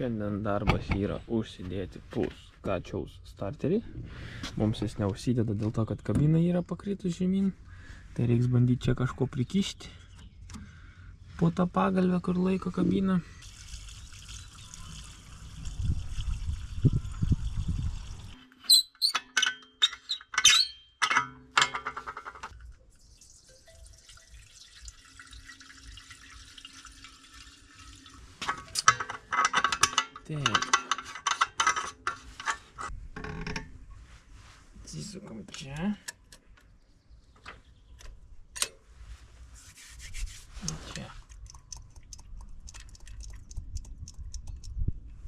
Šiandien darbas yra užsidėti Puskačiaus starterį. Mums jis neužsideda dėl to, kad kabina yra pakritus žemyn. Tai reiks bandyti čia kažko prikišti po tą pagalvę, kur laiko kabiną. Atsisukam čia. Čia.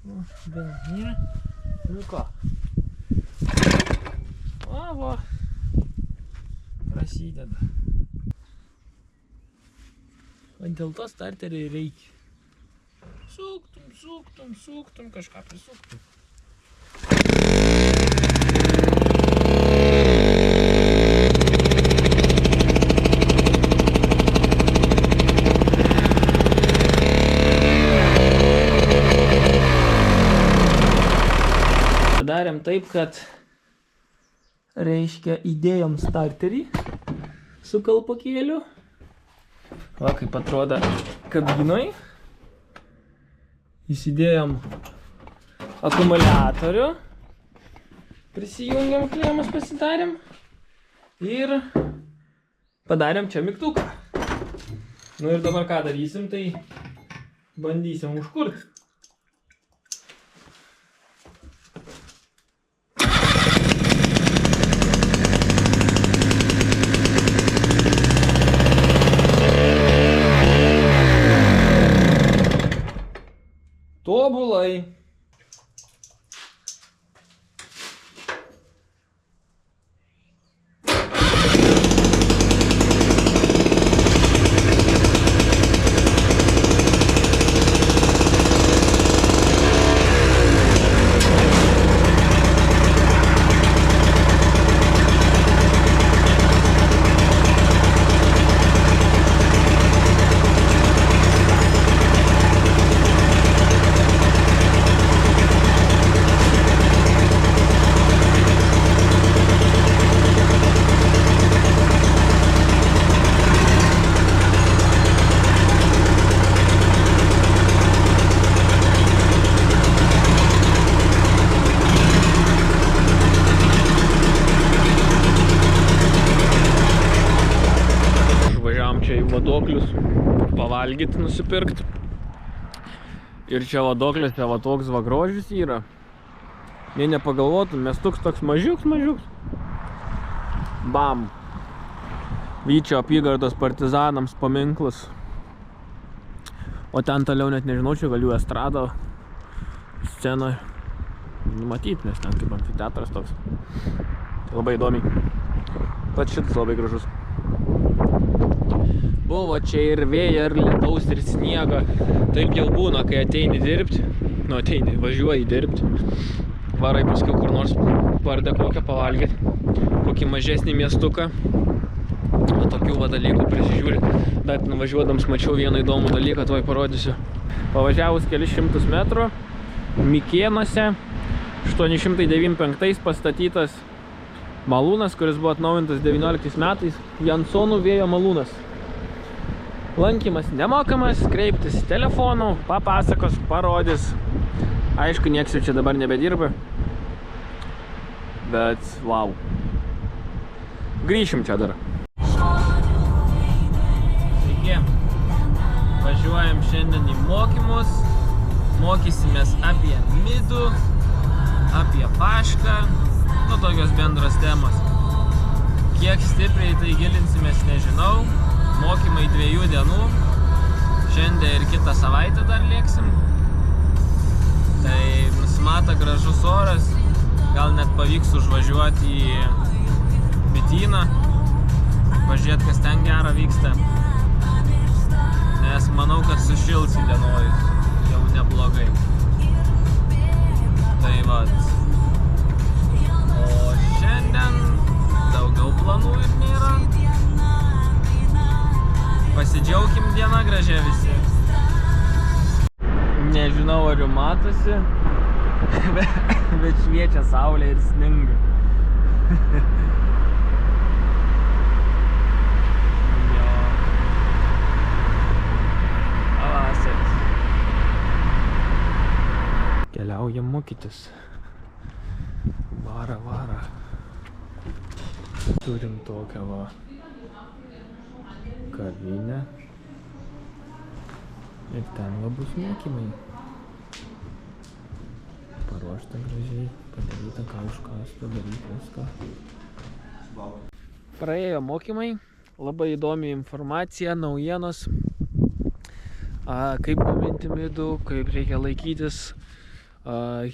O, benzinė. Nu ką. Va. Prasideda. O dėl to starterį reikia. Suktum, kažką prisuktum. Padarėm taip, kad reiškia įdėjom starterį su kalpakėliu. Va kaip atrodo kabinoj. Įsidėjom akumuliatorių, prisijungiam klėmus, pasidarėm ir padarėm čia mygtuką. Nu ir dabar ką darysim, tai bandysim užkurti. Tobulai. Čia į vadoklius pavalgyti, nusipirkti. Ir čia vadoklėse va toks va grožis yra. Jei nepagalvotum, mes toks mažiuks. Bam. Vyčio apygardos partizanams paminklas. O ten toliau net nežinau, čia gal jų estrada scenoje. Matyt, nes ten kaip amfiteatras toks. Tai labai įdomiai. Pats šitas labai gražus. Buvo čia ir vėja, ir lietaus, ir sniego. Taip jau būna, kai ateini dirbti. Nu, važiuoji dirbti. Varai paskui kur nors vardę kokią pavalgyti. Kokį mažesnį miestuką. O tokių va dalykų prisižiūri. Bet nuvažiuodams mačiau vieną įdomų dalyką, tuoj parodysiu. Pavažiavus kelius šimtus metrų, Mikėnuose 895 pastatytas malūnas, kuris buvo atnaujintas 19 metais. Jansonų vėjo malūnas. Lankymas nemokamas, kreiptis telefonu, papasakos, parodys. Aišku, nieks jau čia dabar nebedirba. Bet, wow. Grįšim čia dar. Sveiki. Važiuojam šiandien į mokymus. Mokysimės apie midų, apie pašką. Nu, tokios bendros temos. Kiek stipriai tai gilinsimės, nežinau. Mokymai 2 dienų. Šiandien ir kitą savaitę dar lėksim. Tai nusimato gražus oras. Gal net pavyks užvažiuoti į Bityną. Pažiūrėt, kas ten gero vyksta. Nes manau, kad sušils įdienojus. Jau neblogai. Tai vat. O šiandien daugiau planų ir nėra. Pasidžiaukim dieną gražią visi. Nežinau, ar jau matosi, bet šviečia saulė ir sninga. Jo. Pavasaris. Keliaujam mokytis. Vara. Turim tokią va kavinę. Ir ten va bus mokymai. Paruošta gražiai, padaryta ką užkasta, daryti viską. Praėjo mokymai, labai įdomi informacija, naujienos. Kaip gaminti midų, kaip reikia laikytis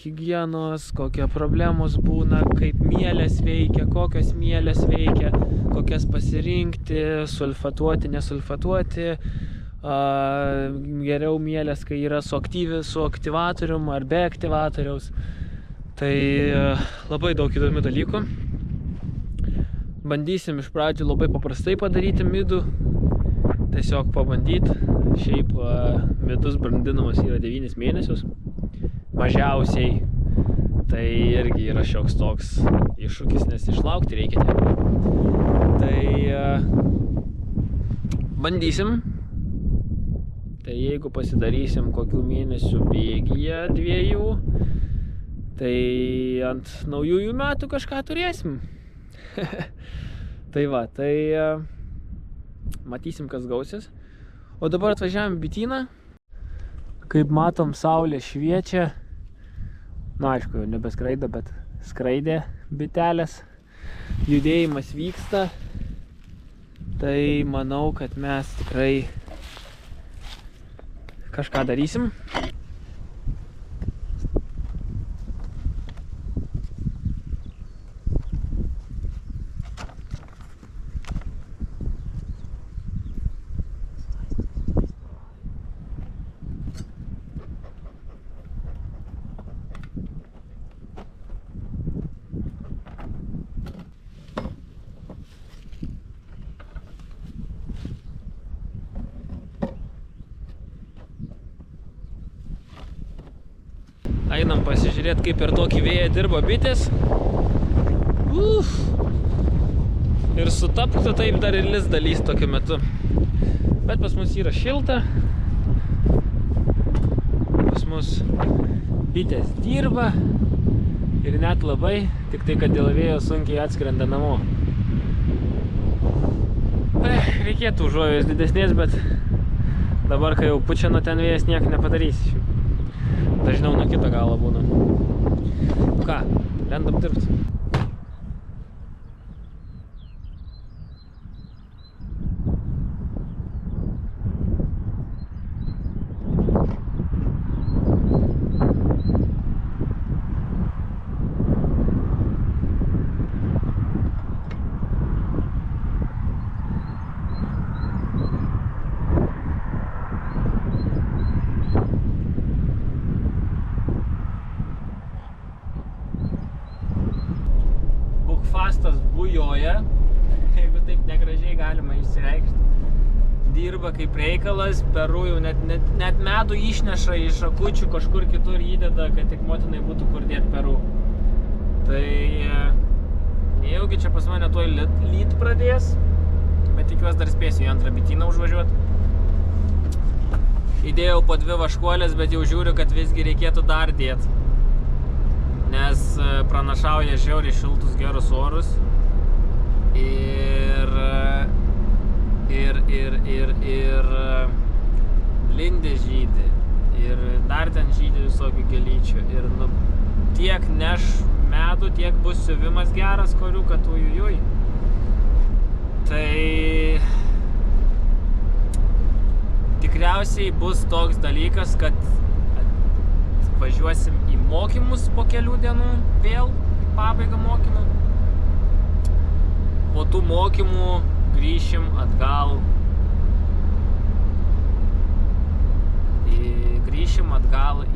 higienos, kokie problemos būna, kaip mielės veikia, kokios mielės veikia, kokias pasirinkti, sulfatuoti, nesulfatuoti. Geriau mielės, kai yra su aktyvatorium ar be aktyvatoriaus. Tai labai daug įdomių dalykų. Bandysim iš pradžių labai paprastai padaryti midų. Tiesiog pabandyti. Šiaip midus brandinamas yra 9 mėnesius. Mažiausiai. Tai irgi yra šioks toks iššūkis, nes išlaukti reikia tiek. Tai bandysim. Tai jeigu pasidarysim kokių mėnesių bėgyje 2, tai ant naujųjų metų kažką turėsim. Tai va, tai matysim, kas gausis. O dabar atvažiavam į bityną. Kaip matom, saulė šviečia. Na, aišku, jau nebeskraido, bet skraidė bitelės. Judėjimas vyksta. Tai manau, kad mes tikrai kažką darysim. Einam pasižiūrėti, kaip per tokį vėją dirba bitės. Ir sutapktų taip dar ir lizdą lįst tokiu metu. Bet pas mus yra šilta. Pas mus bitės dirba. Ir net labai, tik tai, kad dėl vėjo sunkiai atskrenda namo. Reikėtų užuovės didesnės, bet dabar, kai jau pučia nuo ten vėjas, nieko nepadarysi. Dažniau nuo kito galo būna. Nu ką, lendam dirbti. Fastas bujoja, jeigu taip negražiai galima išsireikšti. Dirba kaip reikalas, Peru jau net medų išneša iš šakučių, kažkur kitur įdeda, kad tik motinai būtų kur dėti Peru. Tai nejaugi čia pas mane tuoj lyt pradės, bet tikiuosi dar spėsiu į antrą bityną užvažiuoti. Įdėjau po 2 vaškuolės, bet jau žiūriu, kad visgi reikėtų dar dėti. Nes pranašauja žiauriai šiltus gerus orus ir lindė žydi ir dar ten žydi visokių gėlyčių ir tiek neš medų, tiek bus siuvimas geras korių, kad ujujui. Tai tikriausiai bus toks dalykas, kad važiuosim į mokymus po kelių dienų vėl, į pabaigą mokymų. Po tų mokymų grįšim atgal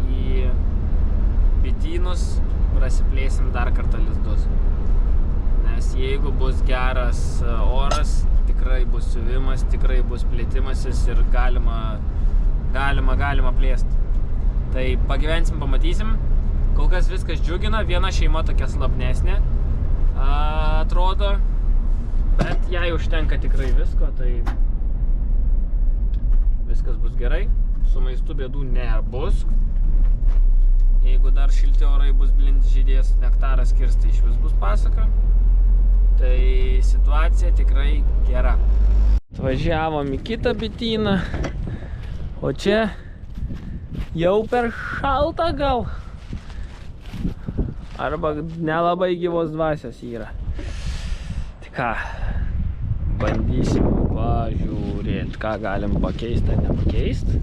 į bitynus, prasiplėsim dar kartą lizdus. Nes jeigu bus geras oras, tikrai bus siuvimas, tikrai bus plėtimasis ir galima plėsti. Tai pagyvensim, pamatysim. Kol kas viskas džiugina, viena šeima tokia slabnesnė atrodo, bet jai užtenka tikrai visko, tai viskas bus gerai. Su maistu bėdų nebus. Jeigu dar šilti orai bus, blint žydės, nektaras kirsti, iš vis bus pasaka. Tai situacija tikrai gera. Atvažiavom į kitą bityną, o čia jau per šalta gal. Arba nelabai gyvos dvasios yra. Tai ką, bandysim pažiūrėti, ką galim pakeisti ar nepakeisti.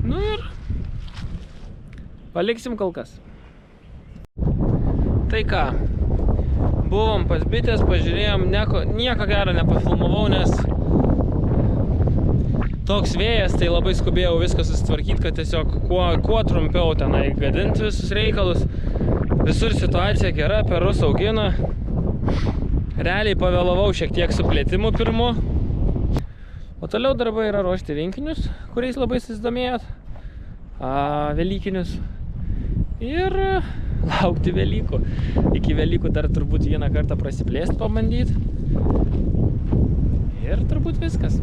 Nu ir paliksim kol kas. Tai ką, buvom pas bitės, pažiūrėjom, nieko gero nepafilmavau, nes toks vėjas, tai labai skubėjau viską susitvarkyti, kad tiesiog kuo trumpiau tenai gadinti visus reikalus. Visur situacija gera, perus augina. Realiai pavėlavau šiek tiek su plėtimu pirmu. O toliau darbai yra ruošti rinkinius, kuriais labai susidomėjot. Velykinius. Ir laukti Velykų. Iki Velykų dar turbūt vieną kartą prasiplėsti pabandyti. Ir turbūt viskas.